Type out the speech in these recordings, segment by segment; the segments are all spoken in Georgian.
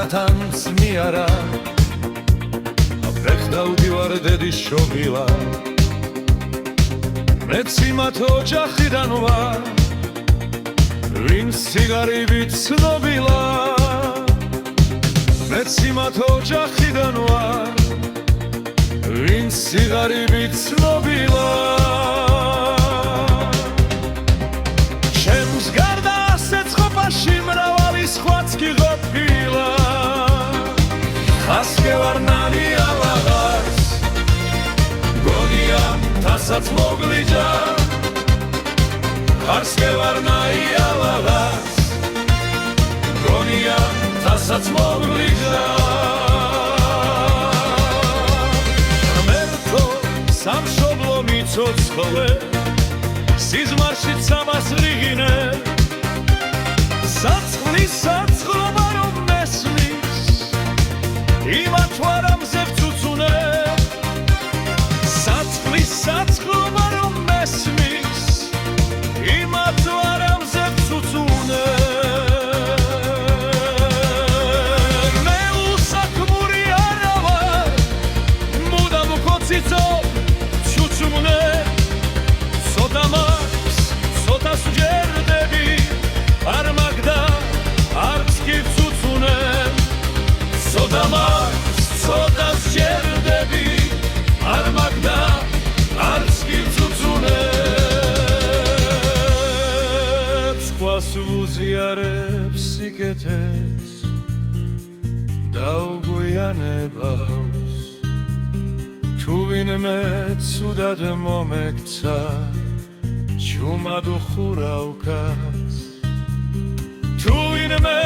რაღაცანც მიარა ფეხდავდივარ დედის შობილა მეც იმათ ოჯახიდან ვარ ვინც სიგარებით ცნობილა მეც იმათ ოჯახიდან ვარ ვინც სიგარებით ცნობილა ჩემს გარდა ასეთ ყოფაში მრავალი სხვაც კი ყოფილა ხასკე ვარნარი ალაღაც გონია თასაც მოგლიჯა ხასკე ვარნარი ალაღაც გონია თასაც მოგლიჯა ღმერთო სამშობლო მიცოცხლე სიზმარში ცამას რიგინე საცხლის საცხლობა რომ მესმის იმათ ვარამზე ვცუცუნე საცხლის საცხლობა რომ მესმის იმათ ვარამზე ვცუცუნე მე უსაქმური არა ვარ მუდამ ვქოციცო ვცუცუნე ცოტა მაქვს ცოტას ვჯერდები არ მაგდა არც კი ვცუცუნე ცოტა მაქვს ცოტას ვჯერდები არ მაგდა არც კი ვცუცუნე სხვას ვუზიარებ სიკეთეს დაუგვიანებავს თუ ვინმე ცუდად მომექცა ჩუმად უხურავკაც თუ ვინმე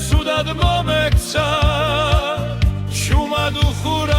ცუდად მომექცა ჩუმად უხურავკაც